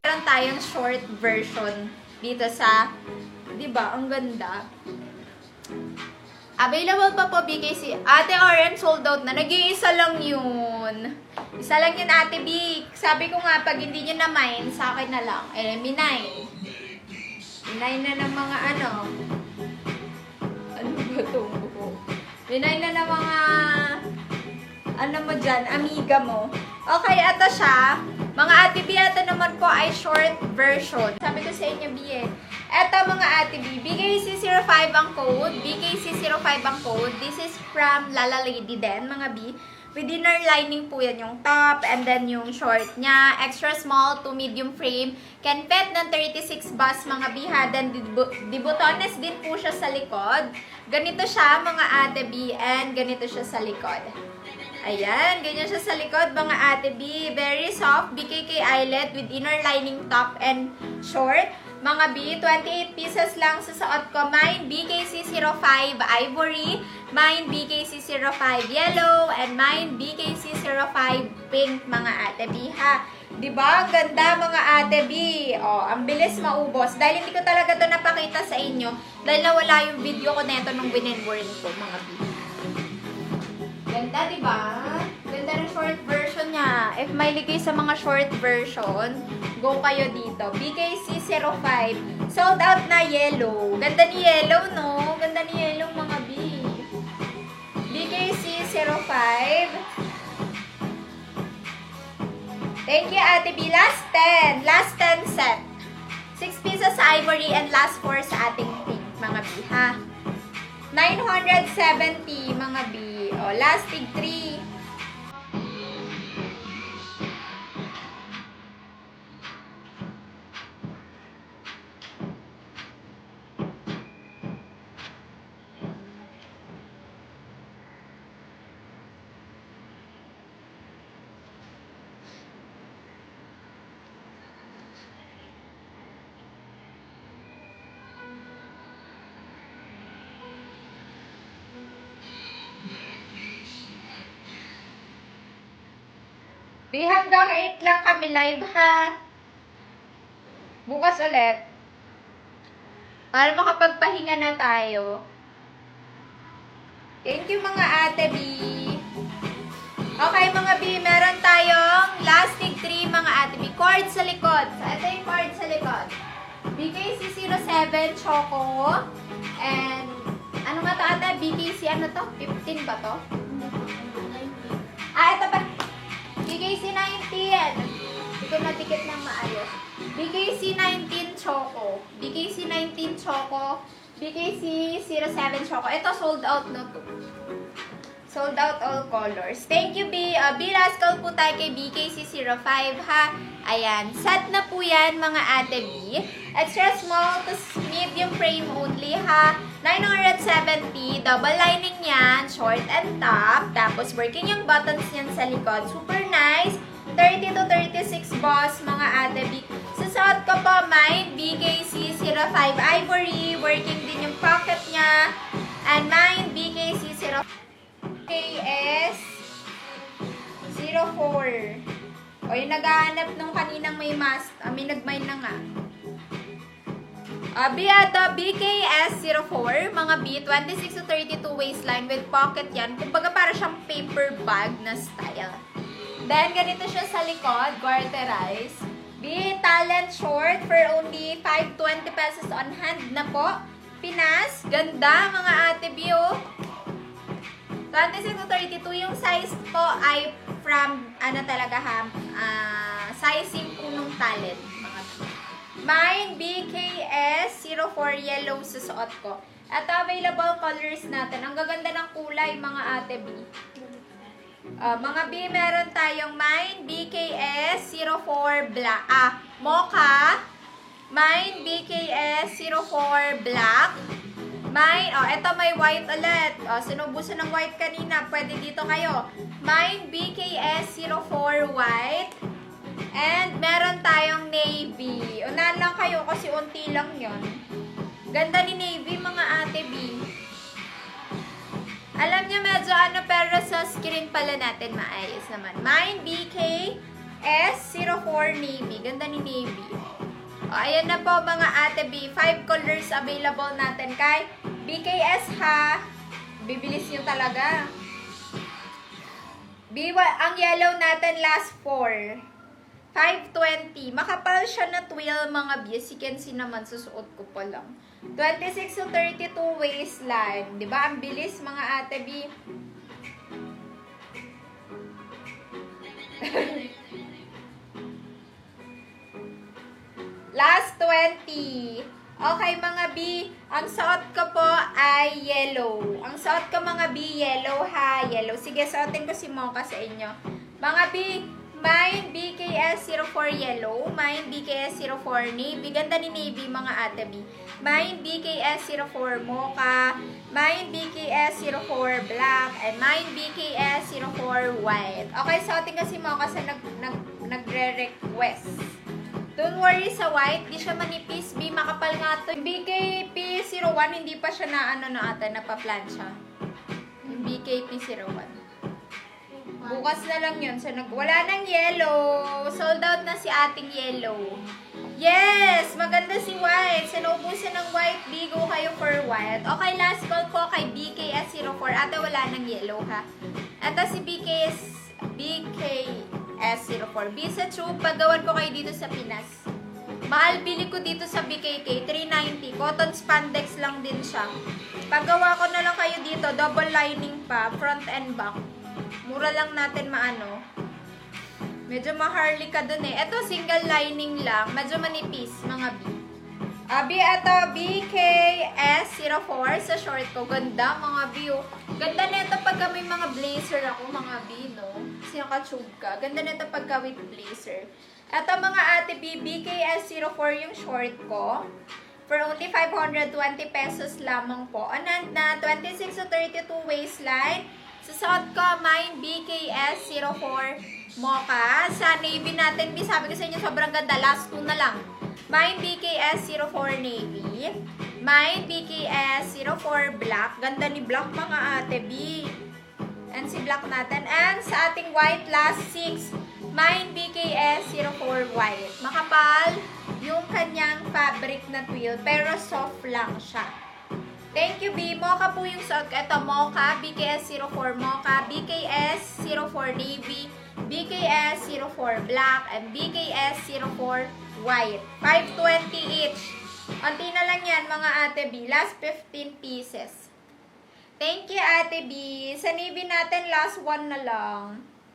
Meron tayong short version dito sa, di ba, ang ganda. Available pa po BKC. Ate Oren, sold out na. Nag-iisa lang yun. Isa lang yun, Ate Vic. Sabi ko nga, pag hindi nyo na-mine, sa akin na lang. Eh, minine. Minine na ng mga ano. Ano ba ito? Minine na ng mga ano mo dyan, amiga mo. Okay, ito siya. Mga Ate B, ito naman po ay short version. Sabi ko sa inyo, B, Ito mga Ate B, BKC05 ang code. BKC05 ang code. This is from Lala Lady din, mga B. With inner lining po yan yung top and then yung short niya. Extra small to medium frame. Can fit ng 36 bus mga B ha. Then dibotones din po siya sa likod. Ganito siya mga Ate B and ganito siya sa likod. Ayan, ganyan siya sa likod mga Ate B. Very soft, BKK eyelet with inner lining top and short. Mga B, 28 pieces lang sa suot ko. Mine BKC05 ivory, mine BKC05 yellow, and mine BKC05 pink mga Ate B ha. Diba? Ang ganda mga Ate B. Oh, ang bilis maubos. Dahil hindi ko talaga to napakita sa inyo. Dahil nawala yung video ko neto nung binenborn ko mga B. Ganda, diba? Ganda ng short version niya. If may ligay sa mga short version, go kayo dito. BKC05. Sold out na yellow. Ganda ni yellow, no? Ganda ni yellow, mga B. BKC05. Thank you, Ate B. Last 10. Last 10 set. 6 pieces sa ivory and last 4 sa ating pink, mga B, ha? 970, mga B. O, last tig 3. Hanggang 8 lang kami live, ha? Bukas ulit. Para makapagpahinga na tayo. Thank you, mga Ate B. Okay, mga B, meron tayong last tig 3, mga Ate B. Cord sa likod. So, ito yung cord sa likod. BKC07 Choco. And, ano nga to, Ate? BKC, ano to? 15 ba to? Ito pa. BKC19. Hindi ko natikit ng maayos. BKC19 Choco. BKC19 Choco. BKC07 Choco. Ito sold out na to. Sold out all colors. Thank you, B. B, last call po tayo kay BKC05, ha? Ayan. Set na po yan, mga Ate B. Extra small to medium frame only, ha? 970. Double lining yan. Short and top. Tapos, working yung buttons yan sa likod. Super nice. 30 to 36 boss, mga Ate B. Susuot ko po, mine, BKC05 ivory. Working din yung pocket niya. And mine, BKC05 KS04. O, yung naghahanap nung kaninang may mask. May nag-mine na nga. Biata BKS04, mga B, 26 to 32 waistline with pocket yan. Kumbaga para siyang paper bag na style. Then, ganito siya sa likod, garterized. B, talent short for only 520 pesos on hand na po. Pinas, ganda mga Ate B, oh. 26 to 32, yung size po ay from, ano talaga ha, sizing po nung talent, mga B. Mine, BKS04 yellow sa suot ko. At available colors natin. Ang gaganda ng kulay, mga Ate B. Mga B, meron tayong mine, BKS04 black. Mocha. Mine, BKS04 black. Mine, eto may white ulit. Sinubusan ng white kanina. Pwede dito kayo. Mine, BKS04 white. And meron tayong navy. Unahan lang kayo kasi unti lang yon. Ganda ni navy, mga Ate B. Alam niyo medyo ano, pero sa screen pala natin maayos naman. Mine BKS04 Navy. Ganda ni Navy. O, ayan na po mga ate B. 5 colors available natin kay BKS ha. Bibilis nyo talaga. Ang yellow natin last 4. 520. Makapal siya na twill mga B. As you can see naman, susuot ko pa lang. 26 to 32 waistline. Diba? Ang bilis mga ate B. Last 20. Okay mga B, ang suot ko po ay yellow. Ang suot ko mga B, yellow ha, yellow. Sige, suotin ko si Mocha sa inyo. Mga B, mine BKS04 yellow, mine BKS04 navy. Ganda ni navy mga ate B. Mine BKS04 mocha, mine BKS04 black, and mine BKS04 white. Okay, suotin ko si Mocha sa nagre-request. Don't worry sa white, di siya manipis. B, makapal nga to. Yung BKP01, hindi pa siya na ano na ata, napaplansya. Yung BKP01. Bukas na lang yun. So, wala nang yellow. Sold out na si ating yellow. Yes! Maganda si white. Sa naubusan ng white, B, go kayo for white. Okay, last call po kay BKS04. Ate, wala nang yellow ha. Ito si BKS04. B sa tube, paggawan ko kayo dito sa Pinas. Mahal bili ko dito sa BKK, 390. Cotton spandex lang din siya. Paggawa ko na lang kayo dito, double lining pa, front and back. Mura lang natin maano. Medyo maharly ka dun eh. Ito, single lining lang. Medyo manipis, mga B. Ito, BKS04 sa short ko. Ganda, mga B. Oh. Ganda nito pagka may mga blazer ako, mga B, no? Kasi naka-tube ka. Ganda nito pagka with blazer. Ito, mga ate B, BKS04 yung short ko. For only 520 pesos lamang po. Na 26 to 32 waistline. Susuot ko, mine BKS04 mocha. Sa navy natin, sabi ko sa inyo, sobrang ganda. Last 2 na lang. Mine BKS04 navy. Mine BKS04 black. Ganda ni black mga ate B. And si black natin. And sa ating white, last 6. Mine BKS04 white. Makapal yung kanyang fabric na twill. Pero soft lang siya. Thank you, B. Mocha po yung suot ko. Ito, mocha, BKS04 mocha, BKS04 navy, BKS04 black, and BKS04 white. 520 each. Unti na lang yan, mga ate B. Last 15 pieces. Thank you, ate B. Sa navy natin, last 1 na lang.